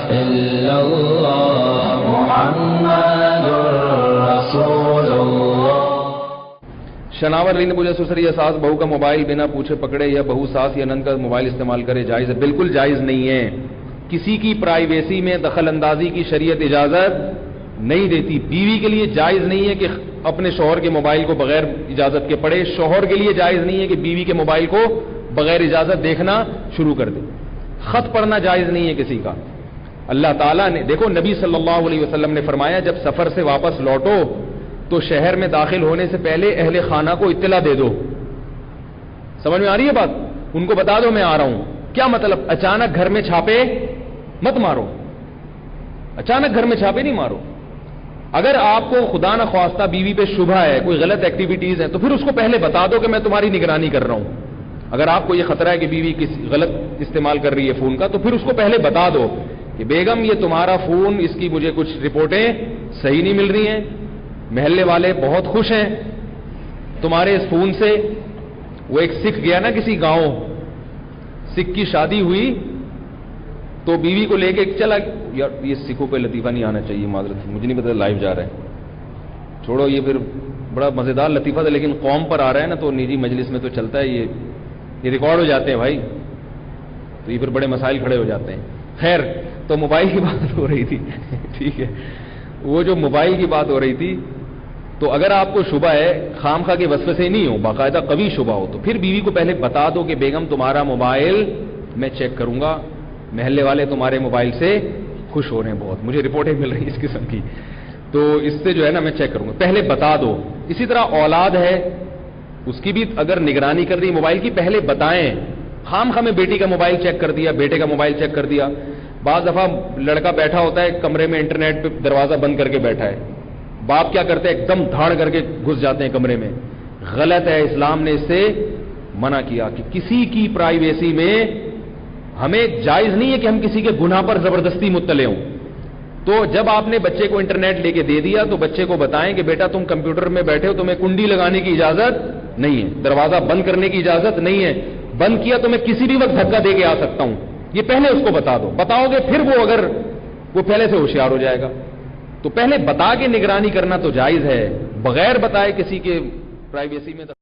إلا الله محمد رسول الله. شناور علی نے پوچھا سسر یا ساس بہو کا موبائل بنا پوچھے پکڑے یا بہو ساس یا نند کا موبائل استعمال کرے جائز ہے؟ بالکل جائز نہیں ہے. کسی کی پرائیویسی میں دخل اندازی کی شریعت اجازت نہیں دیتی. بیوی کے لیے جائز نہیں ہے کہ اپنے شوہر کے موبائل کو بغیر اجازت کے پڑھے. شوہر کے لیے جائز نہیں ہے کہ بیوی کے موبائل کو بغیر اجازت دیکھنا شروع کر دے. خط پڑھنا جائز نہیں ہے کسی کا. اللہ تعالیٰ نے دیکھو نبی صلی اللہ علیہ وسلم نے فرمایا جب سفر سے واپس لوٹو تو شہر میں داخل ہونے سے پہلے اہل خانہ کو اطلاع دے دو. سمجھ میں آ رہی ہے بات؟ ان کو بتا دو میں آ رہا ہوں. کیا مطلب؟ اچانک گھر میں چھاپے مت مارو. اچانک گھر میں چھاپے نہیں مارو. اگر آپ کو خدا نہ خواستہ بیوی پہ شبہ ہے، کوئی غلط ایکٹیویٹیز ہیں، تو پھر اس کو پہلے بتا دو کہ میں تمہاری نگرانی کر رہا ہوں. اگر آپ کو یہ خطرہ ہے کہ بیوی کسی غلط استعمال کر رہی ہے فون کا، تو پھر اس کو پہلے بتا دو کہ بیگم یہ تمہارا فون، اس کی مجھے کچھ رپورٹیں صحیح نہیں مل رہی ہیں، محلے والے بہت خوش ہیں تمہارے اس فون سے. وہ ایک سکھ گیا نا کسی گاؤں، سکھ کی شادی ہوئی تو بیوی کو لے کے چلا. یار یہ سکھوں پہ لطیفہ نہیں آنا چاہیے، معذرت مجھے نہیں پتا لائیو جا رہا ہے، چھوڑو یہ پھر بڑا مزیدار لطیفہ تھا لیکن قوم پر آ رہا ہے نا تو نجی مجلس میں تو چلتا ہے، یہ ریکارڈ ہو جاتے ہیں بھائی، تو یہ پھر بڑے مسائل کھڑے ہو جاتے ہیں. خیر تو موبائل کی بات ہو رہی تھی ٹھیک ہے. وہ جو موبائل کی بات ہو رہی تھی، تو اگر آپ کو شبہ ہے، خام خواہ کے وسوسے سے نہیں ہو، باقاعدہ قوی شبہ ہو، تو پھر بیوی کو پہلے بتا دو کہ بیگم تمہارا موبائل میں چیک کروں گا، محلے والے تمہارے موبائل سے خوش ہو رہے ہیں بہت، مجھے رپورٹیں مل رہی ہیں اس قسم کی، تو اس سے جو ہے نا میں چیک کروں گا. پہلے بتا دو. اسی طرح اولاد ہے، اس کی بھی اگر نگرانی کر رہی موبائل کی، پہلے بتائیں. خام خواہ میں بیٹی کا موبائل چیک کر دیا، بیٹے کا موبائل چیک کر دیا. بعض دفعہ لڑکا بیٹھا ہوتا ہے کمرے میں، انٹرنیٹ پہ دروازہ بند کر کے بیٹھا ہے، باپ کیا کرتے ہیں ایک دم دھاڑ کر کے گھس جاتے ہیں کمرے میں. غلط ہے. اسلام نے اس سے منع کیا کہ کسی کی پرائیویسی میں ہمیں جائز نہیں ہے کہ ہم کسی کے گناہ پر زبردستی مطلع ہوں. تو جب آپ نے بچے کو انٹرنیٹ لے کے دے دیا تو بچے کو بتائیں کہ بیٹا تم کمپیوٹر میں بیٹھے ہو، تمہیں کنڈی لگانے کی اجازت نہیں ہے، دروازہ بند کرنے کی اجازت نہیں ہے، بند کیا تو میں کسی بھی وقت دھکا دے کے آ سکتا ہوں. یہ پہلے اس کو بتا دو. بتاؤ گے پھر وہ اگر وہ پہلے سے ہوشیار ہو جائے گا. تو پہلے بتا کے نگرانی کرنا تو جائز ہے، بغیر بتائے کسی کے پرائیویسی میں